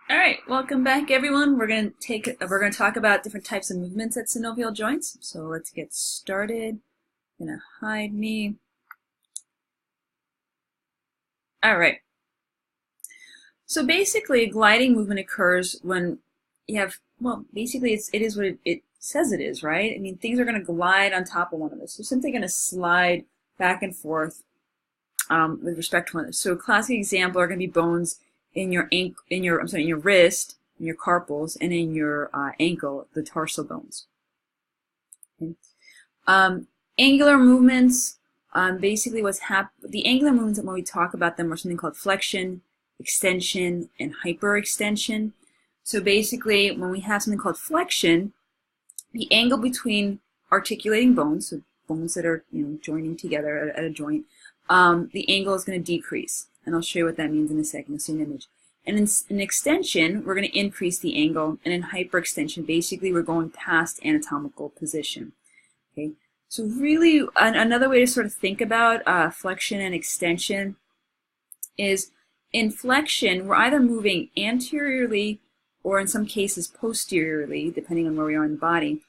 All right, welcome back, everyone. We're gonna talk about different types of movements at synovial joints. So let's get started. I'm gonna hide me. All right. So basically, a gliding movement occurs when you have, well, basically it is what it says it is, right? I mean, things are gonna glide on top of one another. So simply gonna slide back and forth with respect to one another. So a classic example are gonna be bones in your in your wrist, in your carpals, and in your ankle, the tarsal bones. Okay. Angular movements, basically the angular movements when we talk about them are something called flexion, extension, and hyperextension. So basically, when we have something called flexion, the angle between articulating bones, so bones that are joining together at a joint, the angle is going to decrease. And I'll show you what that means in a second. You'll see an image. And in extension, we're going to increase the angle. And in hyperextension, basically, we're going past anatomical position. Okay. So really, another way to sort of think about flexion and extension is in flexion, we're either moving anteriorly or in some cases posteriorly, depending on where we are in the body.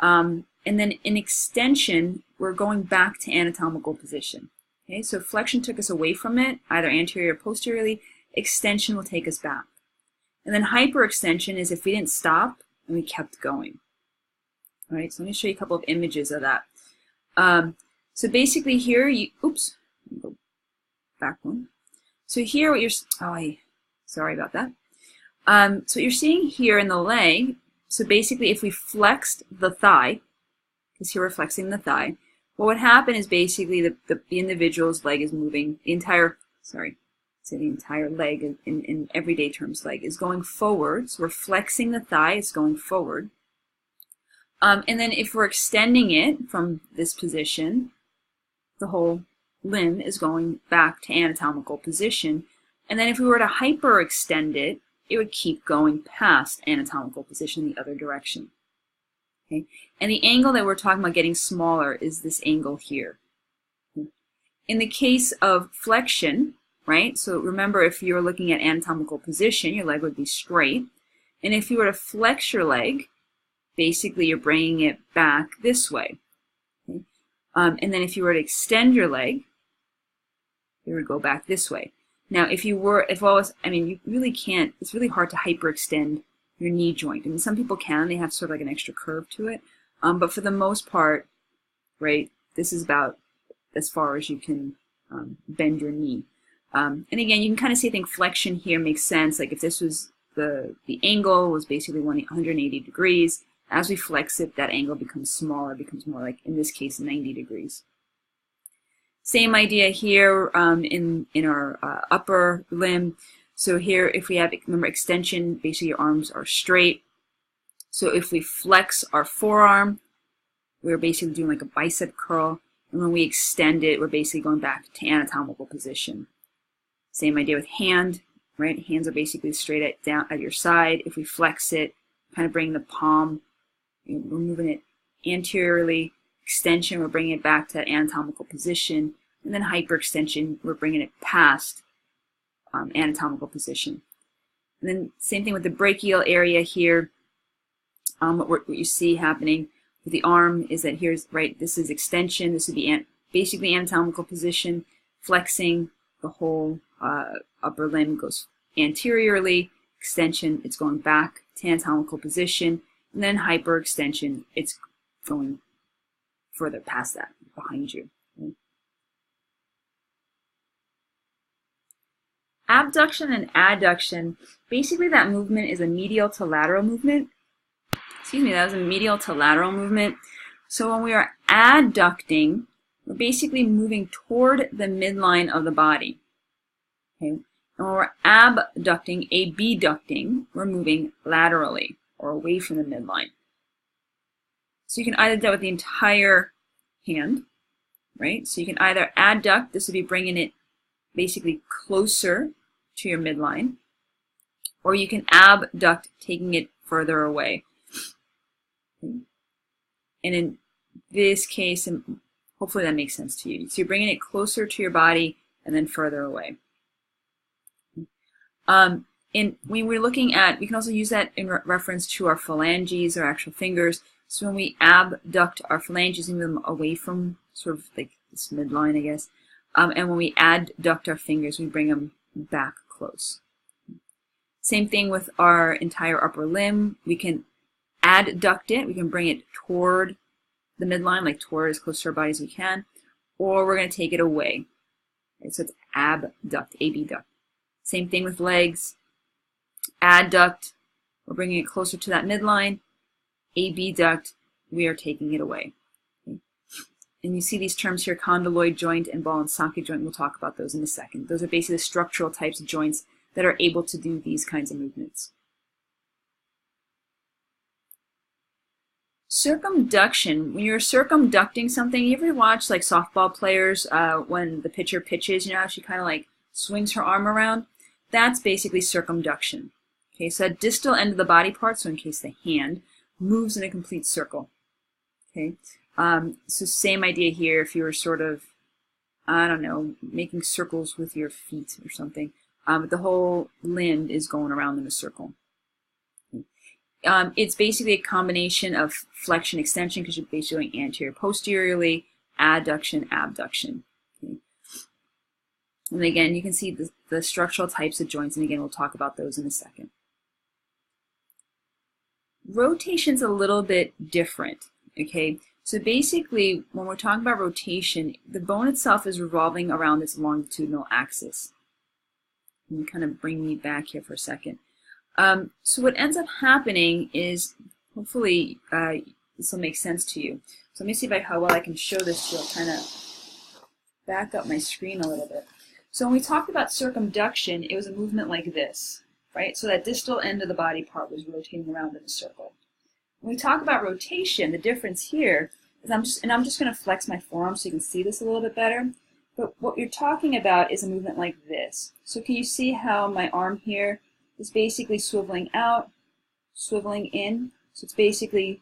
And then in extension, we're going back to anatomical position. Okay, so flexion took us away from it, either anterior or posteriorly. Extension will take us back. And then hyperextension is if we didn't stop and we kept going. All right, so let me show you a couple of images of that. So basically here, go back one. So here what sorry about that. So what you're seeing here in the leg, so basically if we flexed the thigh, because here we're flexing the thigh, what would happen is basically the individual's leg is moving, the entire leg in everyday terms, leg is going forward. So we're flexing the thigh, it's going forward. And then if we're extending it from this position, the whole limb is going back to anatomical position. And then if we were to hyperextend it, it would keep going past anatomical position the other direction. Okay? And the angle that we're talking about getting smaller is this angle here. Okay? In the case of flexion, right, so remember if you're looking at anatomical position, your leg would be straight. And if you were to flex your leg, basically you're bringing it back this way. Okay? And then if you were to extend your leg, it would go back this way. Now, you really can't, it's really hard to hyperextend your knee joint. I mean, some people can, they have sort of like an extra curve to it. But for the most part, right, this is about as far as you can bend your knee. And again, you can kind of see, I think flexion here makes sense. Like if this was the angle was basically 180 degrees. As we flex it, that angle becomes smaller, becomes more like, in this case, 90 degrees. Same idea here in our upper limb. So here, if we have, remember, extension, basically your arms are straight. So if we flex our forearm, we're basically doing like a bicep curl. And when we extend it, we're basically going back to anatomical position. Same idea with hand, right? Hands are basically straight down at your side. If we flex it, kind of bring the palm, we're moving it anteriorly. Extension, we're bringing it back to anatomical position. And then hyperextension, we're bringing it past anatomical position. And then same thing with the brachial area here. What you see happening with the arm is that here's, right, this is extension. This would be basically anatomical position. Flexing, the whole upper limb goes anteriorly. Extension, it's going back to anatomical position. And then hyperextension, it's going further past that, behind you. Okay? Abduction and adduction, basically that movement is a medial to lateral movement. Excuse me, that was a medial to lateral movement. So when we are adducting, we're basically moving toward the midline of the body. Okay? And when we're abducting, abducting, we're moving laterally or away from the midline. So you can either do that with the entire hand, right? So you can either adduct, this would be bringing it basically closer to your midline, or you can abduct, taking it further away. Okay. And in this case, and hopefully that makes sense to you. So you're bringing it closer to your body and then further away. And when we're looking at, we can also use that in reference to our phalanges, our actual fingers. So when we abduct our phalanges, we move them away from sort of like this midline, I guess. And when we adduct our fingers, we bring them back close. Same thing with our entire upper limb. We can adduct it. We can bring it toward the midline, like toward as close to our body as we can. Or we're going to take it away. Okay, so it's abduct, abduct. Same thing with legs. Adduct, we're bringing it closer to that midline. Abduct, we are taking it away. Okay. And you see these terms here, condyloid joint and ball and socket joint. We'll talk about those in a second. Those are basically the structural types of joints that are able to do these kinds of movements. Circumduction, when you're circumducting something, you ever watch like softball players when the pitcher pitches, you know how she kind of like swings her arm around? That's basically circumduction. Okay, so that distal end of the body part, so in case the hand, moves in a complete circle. Okay, so same idea here if you were sort of, I don't know, making circles with your feet or something. But the whole limb is going around in a circle. It's basically a combination of flexion extension because you're basically going anterior posteriorly, adduction, abduction. Okay. And again, you can see the structural types of joints, and again, we'll talk about those in a second. Rotation's a little bit different, okay? So basically, when we're talking about rotation, the bone itself is revolving around its longitudinal axis. Let me kind of bring me back here for a second. So what ends up happening is, hopefully this will make sense to you. So let me see how well I can show this to you. I'll kind of back up my screen a little bit. So when we talked about circumduction, it was a movement like this, right? So that distal end of the body part was rotating around in a circle. When we talk about rotation, the difference here is I'm just going to flex my forearm so you can see this a little bit better. But what you're talking about is a movement like this. So can you see how my arm here is basically swiveling out, swiveling in? So it's basically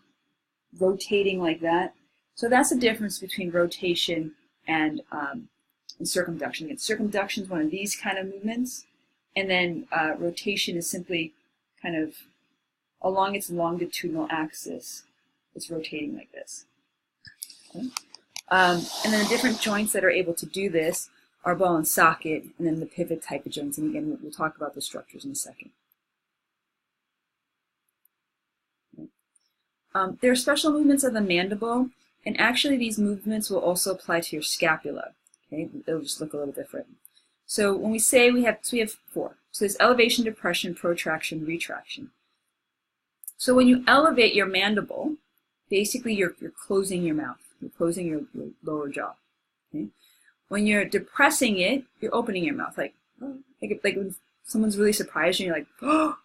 rotating like that. So that's the difference between rotation and circumduction. Again, circumduction is one of these kind of movements, and then rotation is simply kind of along its longitudinal axis. It's rotating like this. Okay. And then the different joints that are able to do this are ball and socket, and then the pivot type of joints. And again, we'll talk about the structures in a second. There are special movements of the mandible, and actually these movements will also apply to your scapula. Okay, it'll just look a little different. So when we say we have four. So there's elevation, depression, protraction, retraction. So when you elevate your mandible, basically you're closing your mouth. You're closing your lower jaw. Okay? When you're depressing it, you're opening your mouth, like when someone's really surprised you, you're like, oh,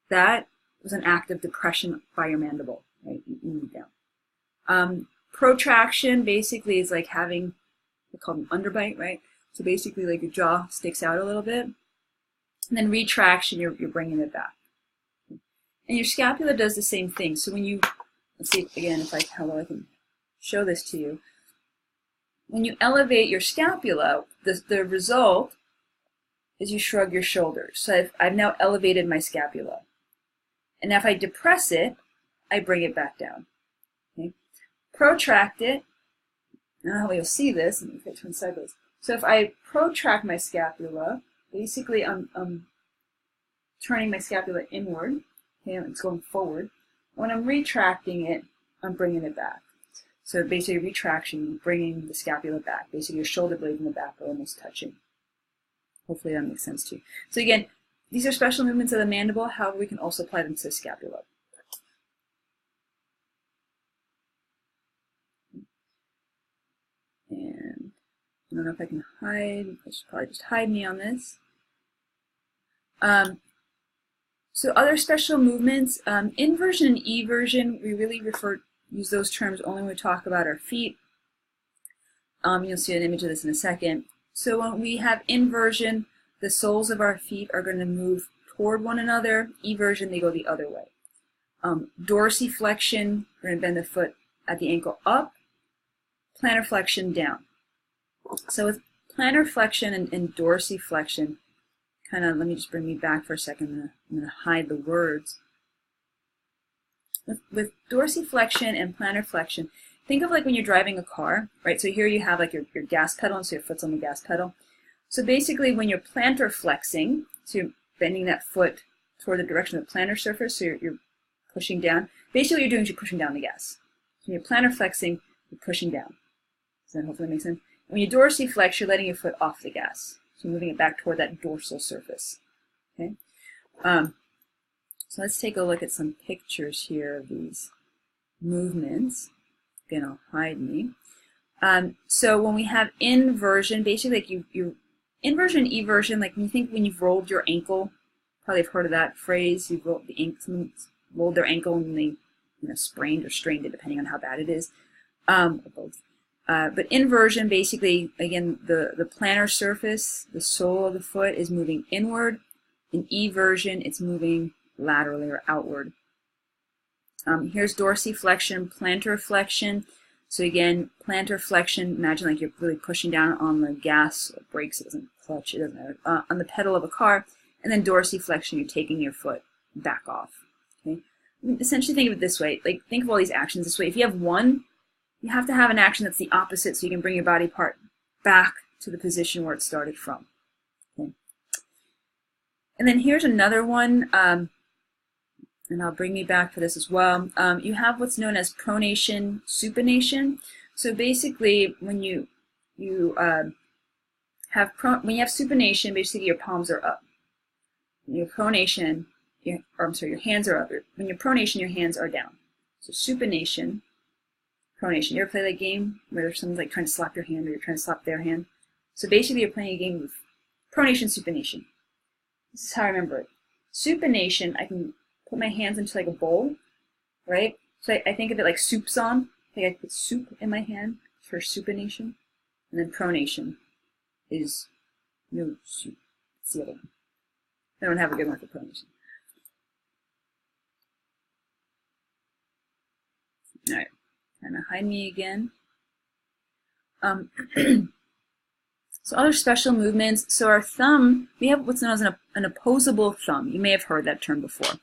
that was an act of depression by your mandible, right? You move down. Protraction basically is like having, we call them underbite, right? So basically, like your jaw sticks out a little bit, and then retraction, you're bringing it back. And your scapula does the same thing. So when you, let's see again how well I can show this to you. When you elevate your scapula, the result is you shrug your shoulders. So I've now elevated my scapula. And if I depress it, I bring it back down. Okay? Protract it. I don't know how you'll see this. Let me turn sideways. So if I protract my scapula, basically I'm turning my scapula inward. Okay? It's going forward. When I'm retracting it, I'm bringing it back. So basically retraction, bringing the scapula back. Basically your shoulder blades in the back are almost touching. Hopefully that makes sense to you. So again, these are special movements of the mandible. However, we can also apply them to the scapula. And I don't know if I can hide. I should probably just hide me on this. So other special movements, inversion and eversion, we really use those terms only when we talk about our feet. You'll see an image of this in a second. So when we have inversion, the soles of our feet are going to move toward one another. Eversion, they go the other way. Dorsiflexion, we're going to bend the foot at the ankle up. Plantar flexion down. So with plantar flexion and dorsiflexion, kind of, let me just bring me back for a second. I'm going to hide the words. With dorsiflexion and plantar flexion, think of like when you're driving a car, right? So here you have like your gas pedal, and so your foot's on the gas pedal. So basically when you're plantar flexing, so you're bending that foot toward the direction of the plantar surface, so you're pushing down. Basically what you're doing is you're pushing down the gas. So when you're plantar flexing, you're pushing down. Does that hopefully make sense? When you dorsiflex, you're letting your foot off the gas. So moving it back toward that dorsal surface. Okay. So let's take a look at some pictures here of these movements. Again, I'll hide me. So when we have inversion, basically like you inversion, eversion, like when you've rolled your ankle, probably have heard of that phrase. You've rolled the ankle, someone's rolled their ankle and they sprained or strained it, depending on how bad it is, or both. But inversion, basically, again, the plantar surface, the sole of the foot is moving inward. In eversion, it's moving laterally or outward. Here's dorsiflexion, plantar flexion. So again, plantar flexion, imagine like you're really pushing down on the gas, or brakes, it doesn't clutch, it doesn't matter, on the pedal of a car. And then dorsiflexion, you're taking your foot back off. Okay? Essentially think of it this way, like think of all these actions this way. If you have one, you have to have an action that's the opposite so you can bring your body part back to the position where it started from. Okay. And then here's another one, and I'll bring me back for this as well. You have what's known as pronation, supination. So basically, when you have supination, basically your palms are up. When you're pronation, your hands are up. When you're pronation, your hands are down. So supination, pronation. You ever play that game where someone's like trying to slap your hand or you're trying to slap their hand? So basically, you're playing a game with pronation, supination. This is how I remember it. Supination, I can put my hands into like a bowl, right? So I think of it like soup's on. I think I put soup in my hand for supination. And then pronation is no soup. It's the other one. I don't have a good one for pronation. All right, kind of hide me again. So other special movements. So our thumb, we have what's known as an opposable thumb. You may have heard that term before.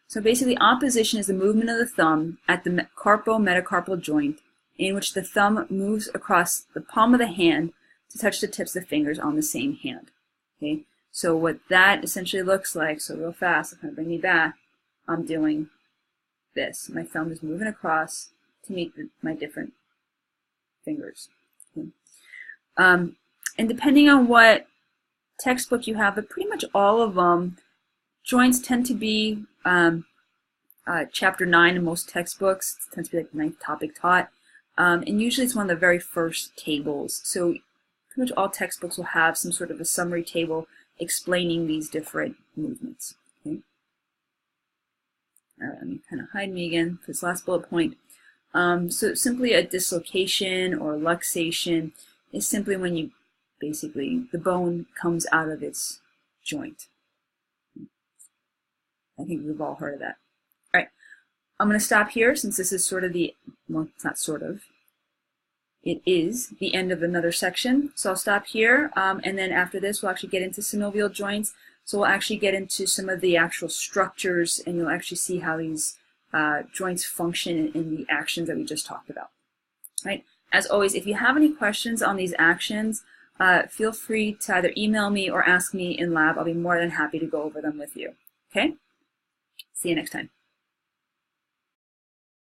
So basically, opposition is the movement of the thumb at the carpo-metacarpal joint, in which the thumb moves across the palm of the hand to touch the tips of the fingers on the same hand. Okay. So what that essentially looks like, so real fast, it'll kind of bring me back, I'm doing this. My thumb is moving across to meet my different fingers. Okay. And depending on what textbook you have, but pretty much all of them, joints tend to be chapter 9 in most textbooks. It tends to be like the 9th topic taught. And usually it's one of the very first tables. So pretty much all textbooks will have some sort of a summary table explaining these different movements. Okay. All right, let me kind of hide me again for this last bullet point. So simply a dislocation or luxation is simply when you basically, the bone comes out of its joint. I think we've all heard of that. All right, I'm going to stop here since this is sort of the, well, it's not sort of, it is the end of another section. So I'll stop here, and then after this we'll actually get into synovial joints. So we'll actually get into some of the actual structures, and you'll actually see how these joints function in the actions that we just talked about. All right. As always, if you have any questions on these actions, feel free to either email me or ask me in lab. I'll be more than happy to go over them with you. Okay? See you next time.